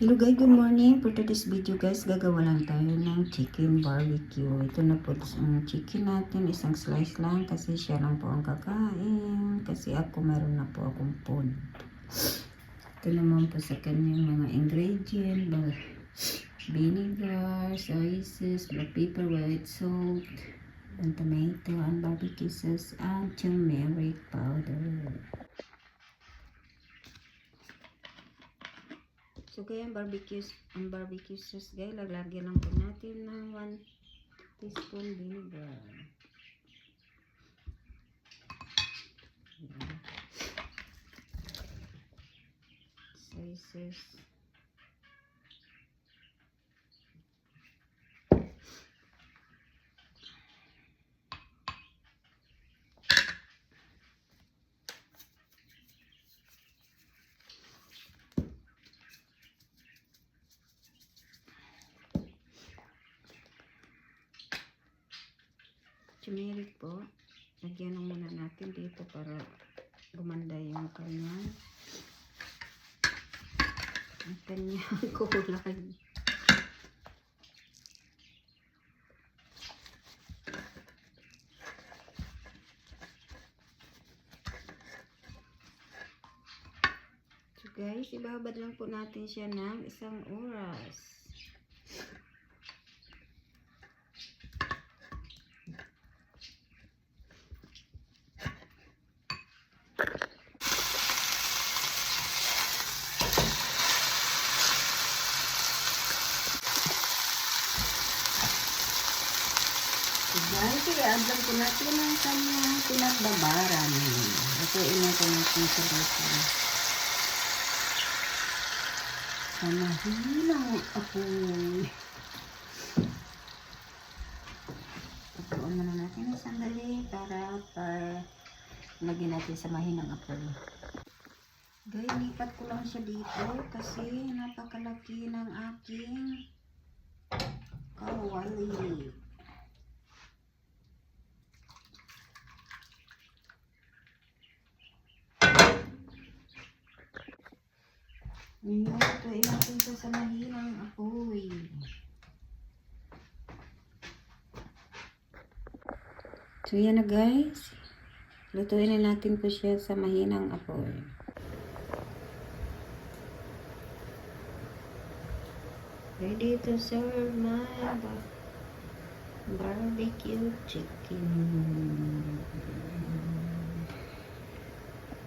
Hello guys, good morning. For today's video guys, gagawa lang tayo ng chicken barbecue. Ito na po ang chicken natin. Isang slice lang kasi siya lang po ang kakain. Kasi ako meron na po akong food. Ito naman po sa kanyang mga ingredient. Vinegar, soy sauce, black pepper, white salt, and tomato, and barbecue sauce, and turmeric powder. So kaya ang barbecue sauce guys, laglagyan lang po natin ng 1 teaspoon vinegar. Soy sauce. Turmeric po. Lagyan lang muna natin dito para gumanda yung kanyang kulay. So guys, ibabad lang po natin siya ng 1 oras. Guys, i-add lang po natin ang kanyang pinagbabaran. Lutuin natin sa dito. Sa mahilang apoy. Tutuan muna natin ng sandali para lagyan natin sa mahinang apoy. Guys, lipat ko lang siya dito kasi napakalaki ng aking kawali. Ngayon, tutuin natin ito sa mahinang apoy. So, yan na guys. Lutuin na natin po siya sa mahinang apoy. Ready to serve my barbecue chicken.